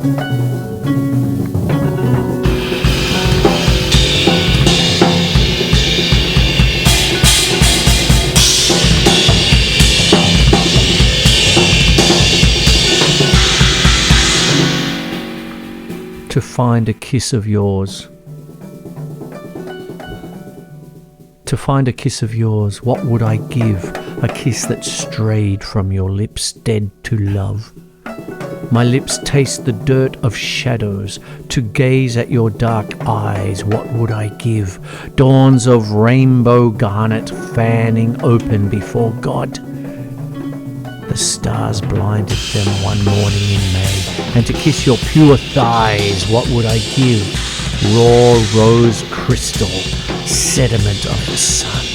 To find a kiss of yours. To find a kiss of yours, what would I give? A kiss that strayed from your lips, dead to love. My lips taste the dirt of shadows. To gaze at your dark eyes, what would I give? Dawns of rainbow garnet fanning open before God. The stars blinded them one morning in May, and to kiss your pure thighs, what would I give? Raw rose crystal, sediment of the sun.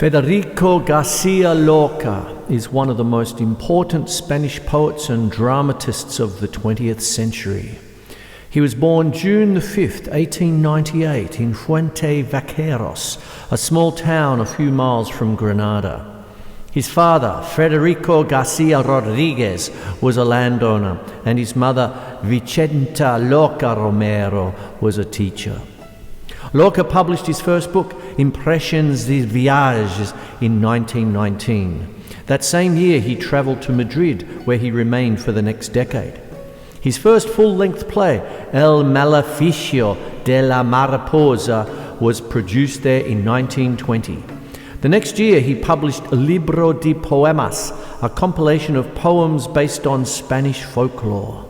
Federico García Lorca is one of the most important Spanish poets and dramatists of the 20th century. He was born June the 5th, 1898 in Fuente Vaqueros, a small town a few miles from Granada. His father, Federico García Rodriguez, was a landowner, and his mother, Vicenta Lorca Romero, was a teacher. Lorca published his first book, Impressions de Viajes, in 1919. That same year he travelled to Madrid, where he remained for the next decade. His first full-length play, El Maleficio de la Mariposa, was produced there in 1920. The next year he published Libro de Poemas, a compilation of poems based on Spanish folklore.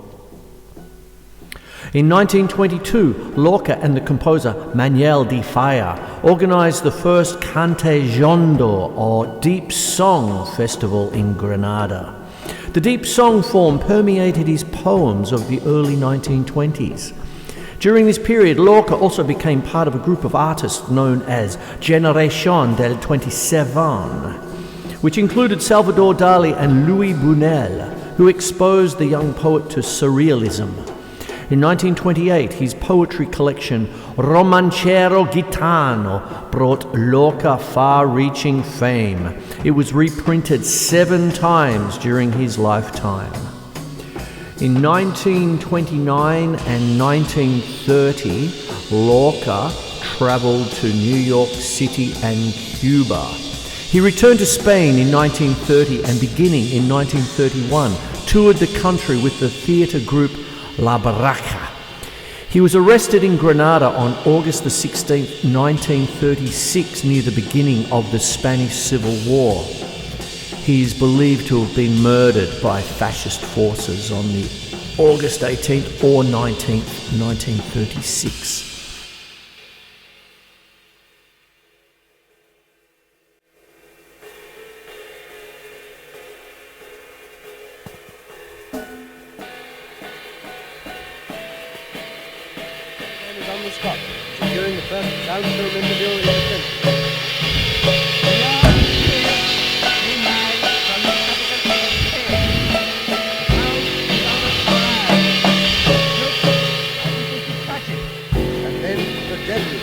In 1922, Lorca and the composer Manuel de Falla organised the first Cante Jondo, or Deep Song Festival in Granada. The deep song form permeated his poems of the early 1920s. During this period, Lorca also became part of a group of artists known as Generación del 27, which included Salvador Dali and Louis Buñuel, who exposed the young poet to surrealism. In 1928, his poetry collection, Romancero Gitano, brought Lorca far-reaching fame. It was reprinted 7 times during his lifetime. In 1929 and 1930, Lorca travelled to New York City and Cuba. He returned to Spain in 1930 and beginning in 1931, toured the country with the theatre group La Barraca. He was arrested in Granada on August the 16th, 1936, near the beginning of the Spanish Civil War. He is believed to have been murdered by fascist forces on the August 18th or 19th, 1936. Securing the first sound film interview in the and then the deadly.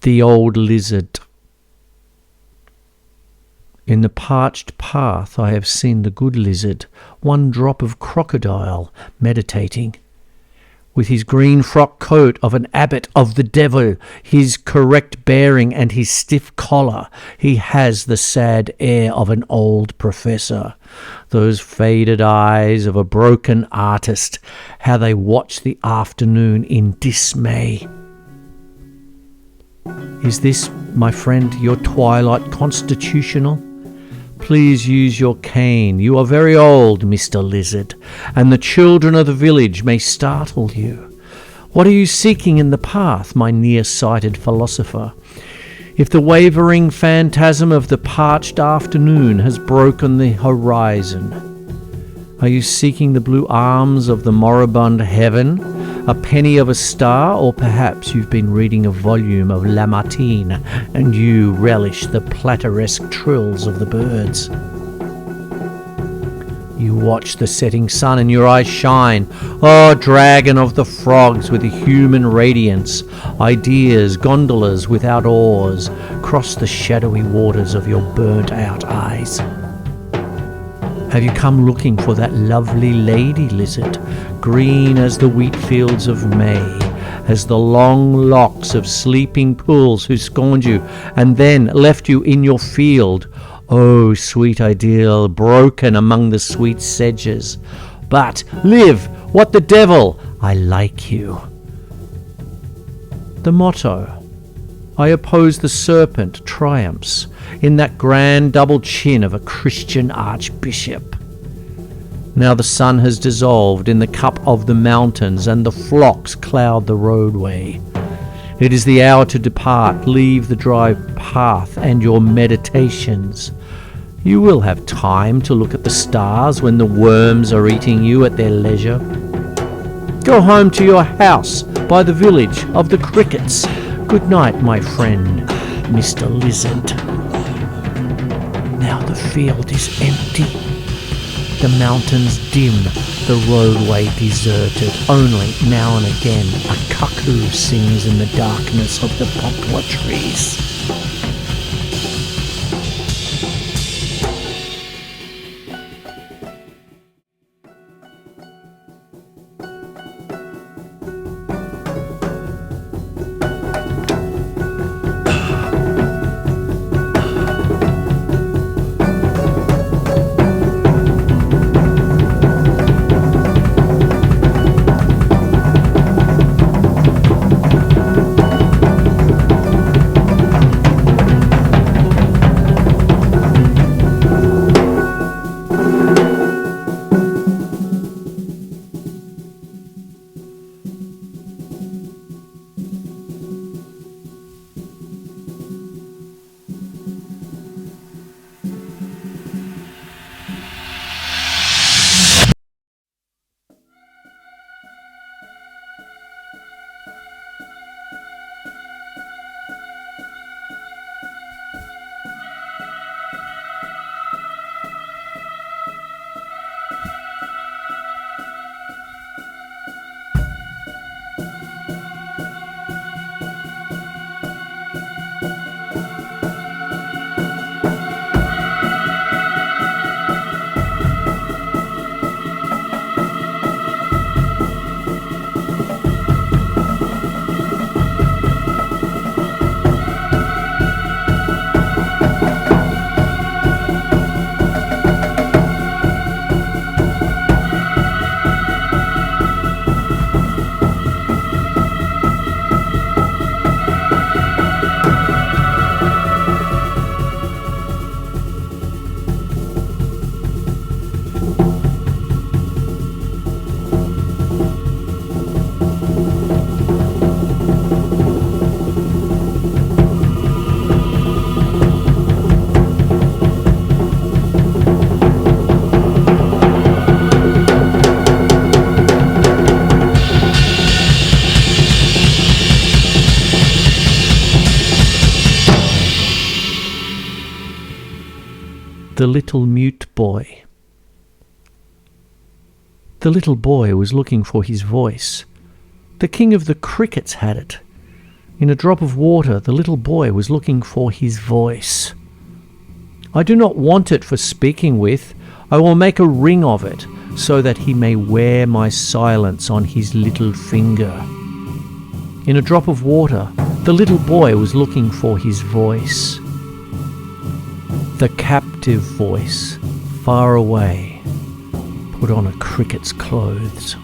The old lizard. In the parched path I have seen the good lizard, one drop of crocodile, meditating. with his green frock coat of an abbot of the devil, his correct bearing and his stiff collar, he has the sad air of an old professor. Those faded eyes of a broken artist, how they watch the afternoon in dismay. Is this, my friend, your twilight constitutional? Please use your cane. You are very old, Mr. Lizard, and the children of the village may startle you. What are you seeking in the path, my near-sighted philosopher? If the wavering phantasm of the parched afternoon has broken the horizon, are you seeking the blue arms of the moribund heaven, a penny of a star, or perhaps you've been reading a volume of Lamartine and you relish the plateresque trills of the birds? You watch the setting sun and your eyes shine. Oh, dragon of the frogs with a human radiance, ideas, gondolas without oars, cross the shadowy waters of your burnt-out eyes. Have you come looking for that lovely lady, Lizard, green as the wheat fields of May, as the long locks of sleeping pools who scorned you and then left you in your field? Oh, sweet ideal, broken among the sweet sedges. But live, what the devil, I like you. The motto, I oppose the serpent, triumphs in that grand double chin of a Christian archbishop. Now the sun has dissolved in the cup of the mountains, and the flocks cloud the roadway. It is the hour to depart. Leave the dry path and your meditations. You will have time to look at the stars when the worms are eating you at their leisure. Go home to your house by the village of the crickets. Good night, my friend, Mr. Lizard. Now the field is empty, the mountains dim, the roadway deserted. Only now and again a cuckoo sings in the darkness of the poplar trees. The Little Mute Boy. The little boy was looking for his voice. The king of the crickets had it. In a drop of water, the little boy was looking for his voice. I do not want it for speaking with. I will make a ring of it. so that he may wear my silence on his little finger. In a drop of water, the little boy was looking for his voice. The captive voice, far away, put on a cricket's clothes.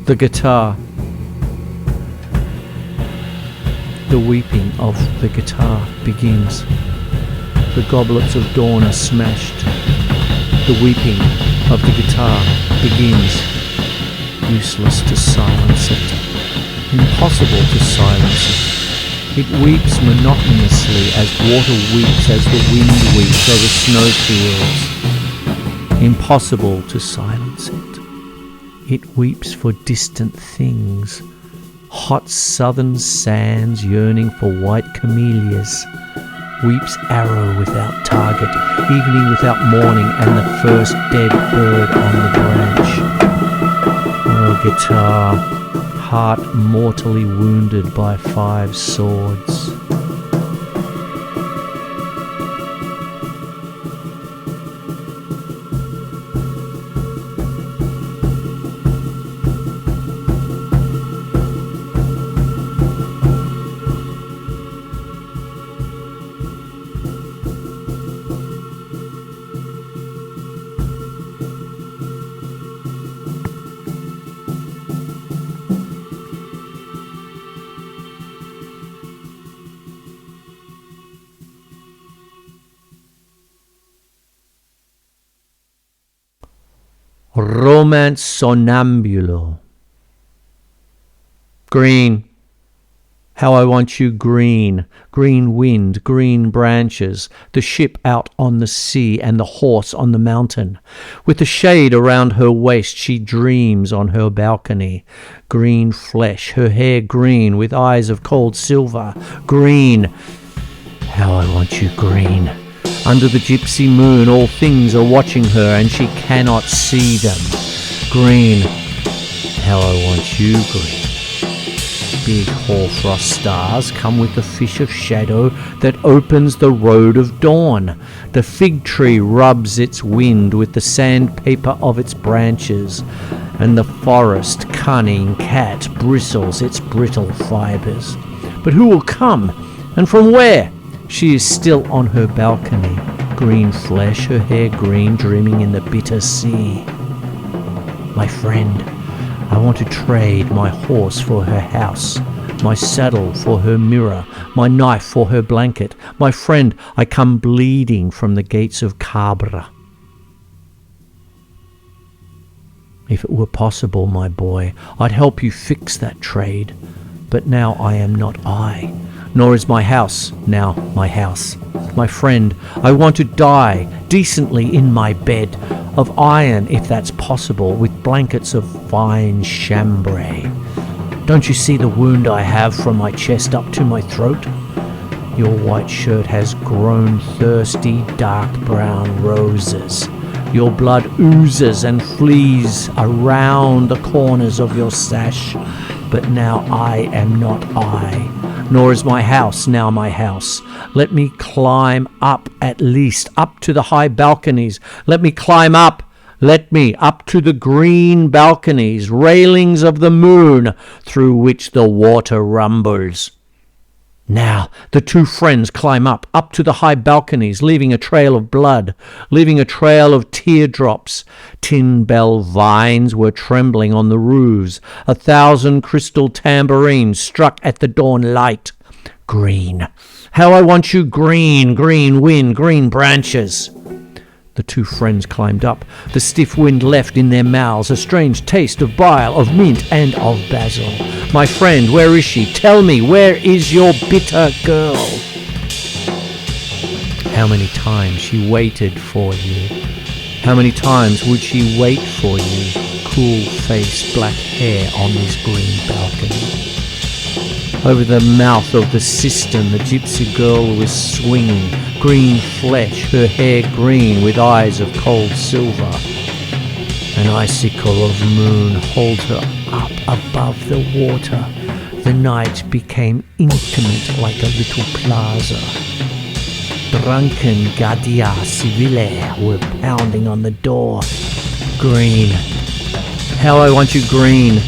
The guitar. The weeping of the guitar begins. The goblets of dawn are smashed. The weeping of the guitar begins. Useless to silence it. Impossible to silence it. It weeps monotonously as water weeps, as the wind weeps over snowfields. Impossible to silence it. It weeps for distant things, hot southern sands yearning for white camellias, weeps arrow without target, evening without morning, and the first dead bird on the branch. Oh, guitar, heart mortally wounded by 5 swords. Romance Sonámbulo. Green. How I want you green. Green wind, green branches, the ship out on the sea and the horse on the mountain. With the shade around her waist she dreams on her balcony. Green flesh, her hair green with eyes of cold silver. Green. How I want you green. Under the gypsy moon all things are watching her and she cannot see them. Green. How I want you green. Big hoarfrost stars come with the fish of shadow that opens the road of dawn. The fig tree rubs its wind with the sandpaper of its branches, and the forest cunning cat bristles its brittle fibres. But who will come, and from where? She is still on her balcony, green flesh, her hair green, dreaming in the bitter sea. My friend, I want to trade my horse for her house, my saddle for her mirror, my knife for her blanket. My friend, I come bleeding from the gates of Cabra. If it were possible, my boy, I'd help you fix that trade. But now I am not I, nor is my house now my house. My friend, I want to die decently in my bed, of iron if that's possible, with blankets of fine chambray. Don't you see the wound I have from my chest up to my throat? Your white shirt has grown thirsty, dark brown roses. Your blood oozes and flees around the corners of your sash. But now I am not I, nor is my house now my house. Let me climb up at least, up to the high balconies. Let me climb up. Let me up to the green balconies, railings of the moon, through which the water rumbles. Now the two friends climb up to the high balconies, leaving a trail of blood, leaving a trail of teardrops. Tin bell vines were trembling on the roofs. 1,000 crystal tambourines struck at the dawn light. Green. How I want you green, green wind, green branches. The two friends climbed up. The stiff wind left in their mouths a strange taste of bile, of mint, and of basil. My friend, where is she? Tell me, where is your bitter girl? How many times she waited for you. How many times would she wait for you? Cool face, black hair on this green balcony. Over the mouth of the cistern, the gypsy girl was swinging, green flesh, her hair green with eyes of cold silver. An icicle of moon holds her up above the water. The night became intimate like a little plaza. Drunken Guardia Civile were pounding on the door. Green. How I want you green.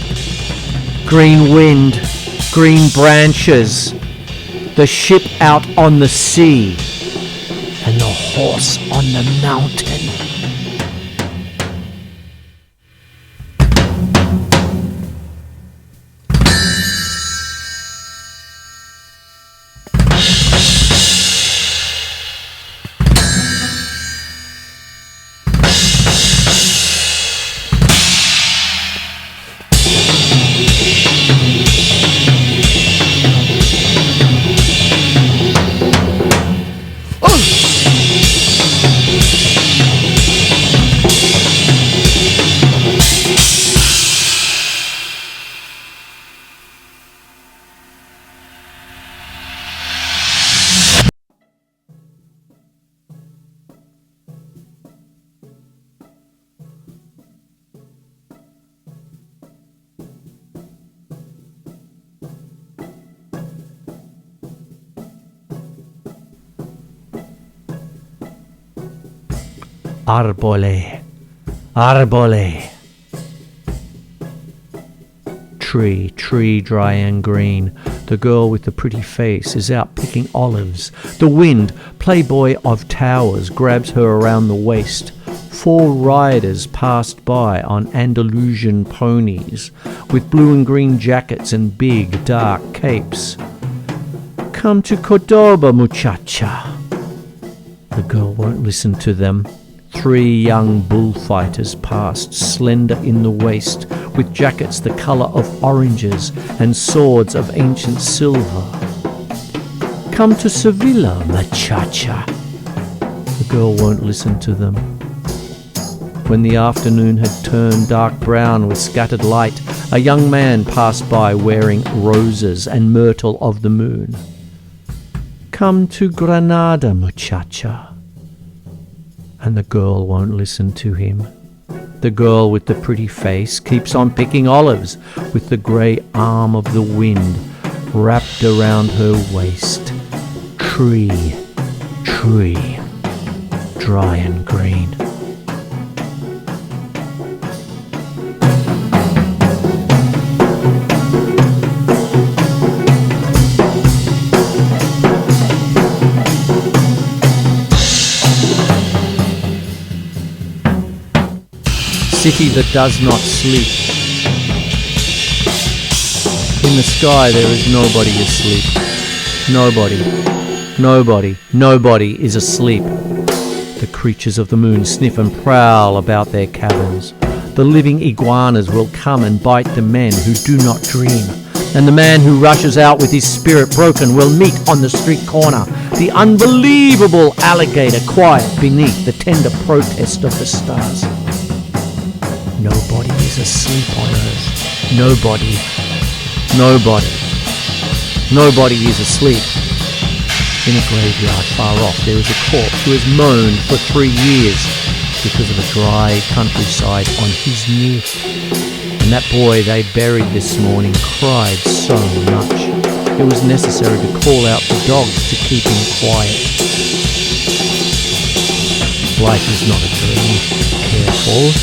Green wind. Green branches, the ship out on the sea, and the horse on the mountain. Arbolé, Arbolé. Tree dry and green. The girl with the pretty face is out picking olives. The wind, playboy of towers, grabs her around the waist. 4 riders passed by on Andalusian ponies with blue and green jackets and big dark capes. Come to Cordoba, muchacha. The girl won't listen to them. 3 young bullfighters passed, slender in the waist, with jackets the colour of oranges and swords of ancient silver. Come to Sevilla, muchacha. The girl won't listen to them. When the afternoon had turned dark brown with scattered light, a young man passed by wearing roses and myrtle of the moon. Come to Granada, muchacha. And the girl won't listen to him. The girl with the pretty face keeps on picking olives with the grey arm of the wind wrapped around her waist. Tree, dry and green. City that does not sleep. In the sky there is nobody asleep. Nobody is asleep. The creatures of the moon sniff and prowl about their caverns. The living iguanas will come and bite the men who do not dream. And the man who rushes out with his spirit broken will meet on the street corner the unbelievable alligator quiet beneath the tender protest of the stars. Nobody is asleep on earth. Nobody is asleep. In a graveyard far off there is a corpse who has moaned for 3 years because of a dry countryside on his knee. And that boy they buried this morning cried so much it was necessary to call out the dogs to keep him quiet. Life is not a dream. Careful.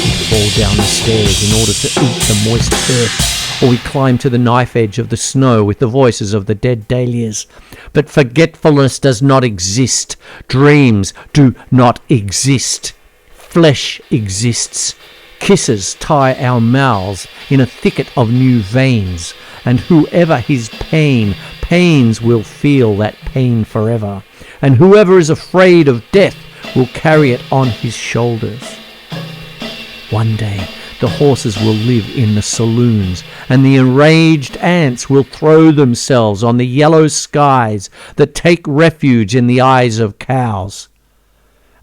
We fall down the stairs in order to eat the moist earth, or we climb to the knife edge of the snow with the voices of the dead dahlias. But forgetfulness does not exist. Dreams do not exist. Flesh exists. Kisses tie our mouths in a thicket of new veins, and whoever his pains will feel that pain forever, and whoever is afraid of death will carry it on his shoulders. One day the horses will live in the saloons, and the enraged ants will throw themselves on the yellow skies that take refuge in the eyes of cows.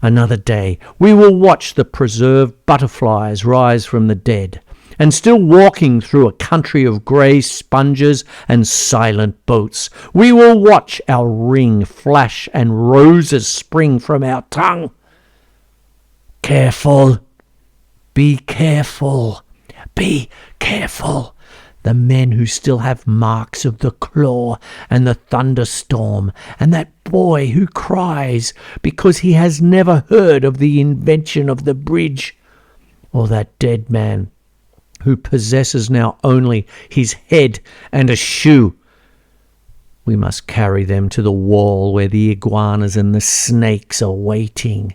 Another day we will watch the preserved butterflies rise from the dead, and still walking through a country of grey sponges and silent boats, we will watch our ring flash and roses spring from our tongue. Careful! Be careful! Be careful! The men who still have marks of the claw and the thunderstorm, and that boy who cries because he has never heard of the invention of the bridge, or that dead man who possesses now only his head and a shoe. We must carry them to the wall where the iguanas and the snakes are waiting,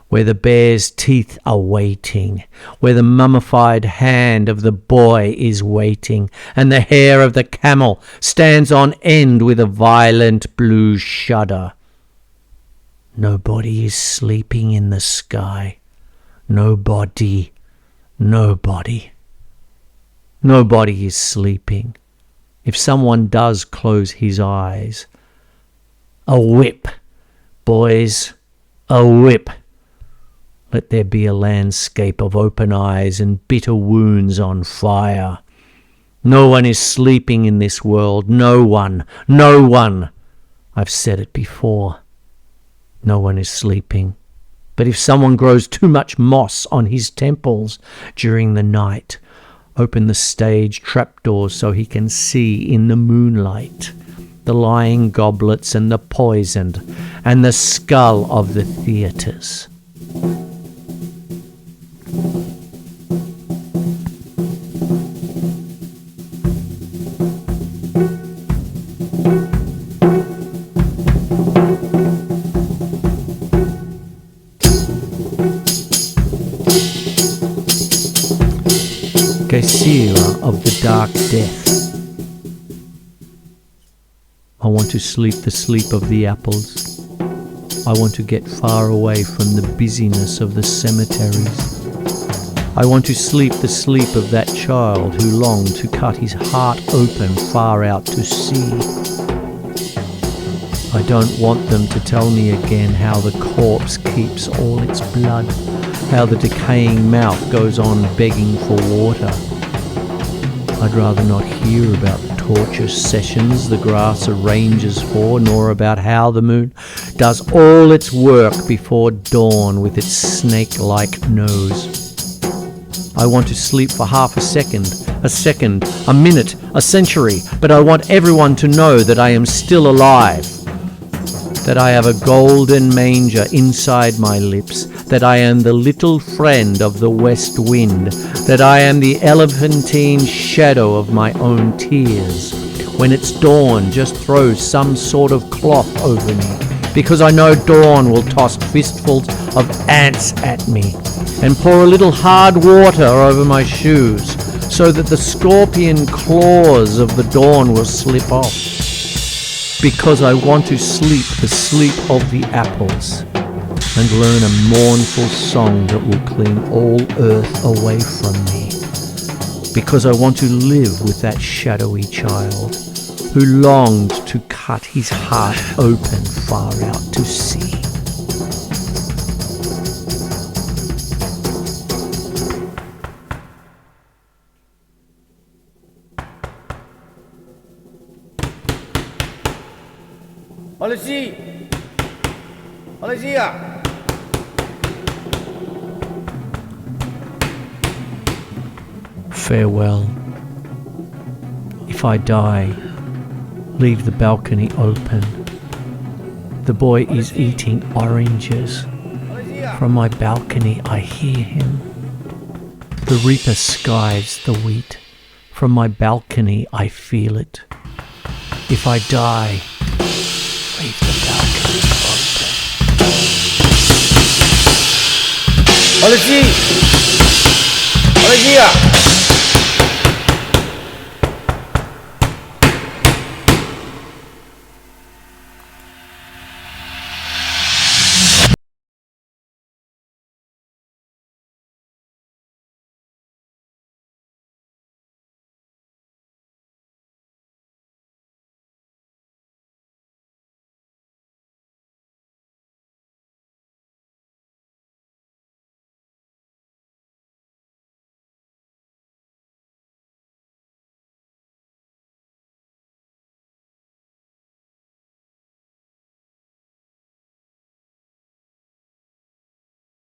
where the bear's teeth are waiting, where the mummified hand of the boy is waiting, and the hair of the camel stands on end with a violent blue shudder. Nobody is sleeping in the sky. Nobody. Nobody is sleeping. If someone does close his eyes, a whip, boys, a whip. Let there be a landscape of open eyes and bitter wounds on fire. No one is sleeping in this world. No one. I've said it before. No one is sleeping. But if someone grows too much moss on his temples during the night, open the stage trapdoors so he can see in the moonlight the lying goblets and the poisoned and the skull of the theatres. Gacela of the dark death. I want to sleep the sleep of the apples. I want to get far away from the busyness of the cemeteries. I want to sleep the sleep of that child who longed to cut his heart open far out to sea. I don't want them to tell me again how the corpse keeps all its blood, how the decaying mouth goes on begging for water. I'd rather not hear about the torture sessions the grass arranges for, nor about how the moon does all its work before dawn with its snake-like nose. I want to sleep for half a second, a minute, a century, but I want everyone to know that I am still alive, that I have a golden manger inside my lips, that I am the little friend of the west wind, that I am the elephantine shadow of my own tears. When it's dawn, just throw some sort of cloth over me, because I know dawn will toss fistfuls of ants at me, and pour a little hard water over my shoes, so that the scorpion claws of the dawn will slip off. Because I want to sleep the sleep of the apples, and learn a mournful song that will clean all earth away from me. Because I want to live with that shadowy child who longed to cut his heart open far out to sea. Allez-y! Farewell. If I die, leave the balcony open. The boy is eating oranges. From my balcony I hear him. The reaper scythes the wheat. From my balcony I feel it. If I die, leave the balcony open. Allez-y! Allez-y!